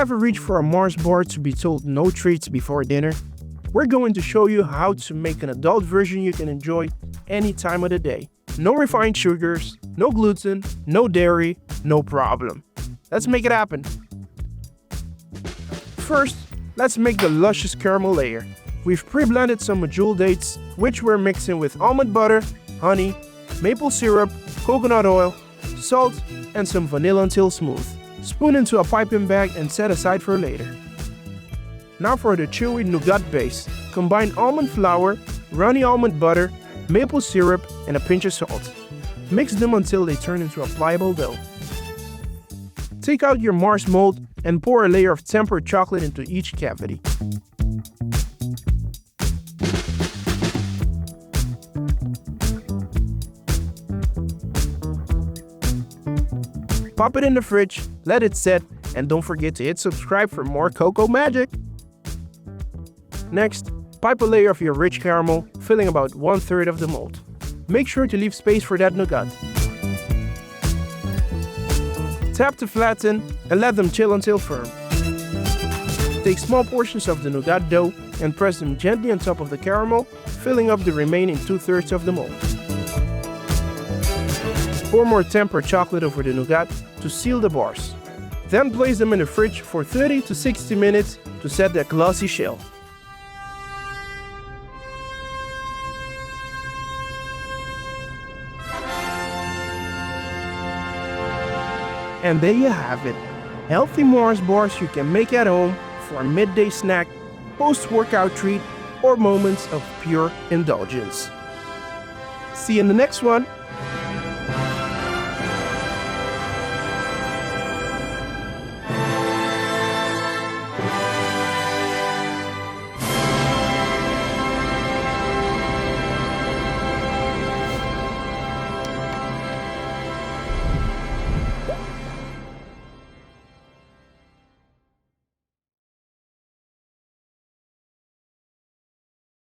Ever reach for a Mars bar to be told no treats before dinner? We're going to show you how to make an adult version you can enjoy any time of the day. No refined sugars, no gluten, no dairy, no problem. Let's make it happen. First, let's make the luscious caramel layer. We've pre-blended some Medjool dates, which we're mixing with almond butter, honey, maple syrup, coconut oil, salt, and some vanilla until smooth. Spoon into a piping bag and set aside for later. Now for the chewy nougat base. Combine almond flour, runny almond butter, maple syrup, and a pinch of salt. Mix them until they turn into a pliable dough. Take out your Mars mold and pour a layer of tempered chocolate into each cavity. Pop it in the fridge, let it set, and don't forget to hit subscribe for more cocoa magic. Next, pipe a layer of your rich caramel, filling about 1/3 of the mold. Make sure to leave space for that nougat. Tap to flatten and let them chill until firm. Take small portions of the nougat dough and press them gently on top of the caramel, filling up the remaining 2/3 of the mold. Pour more tempered chocolate over the nougat to seal the bars. Then place them in the fridge for 30 to 60 minutes to set that glossy shell. And there you have it. Healthy Mars bars you can make at home for a midday snack, post-workout treat, or moments of pure indulgence. See you in the next one.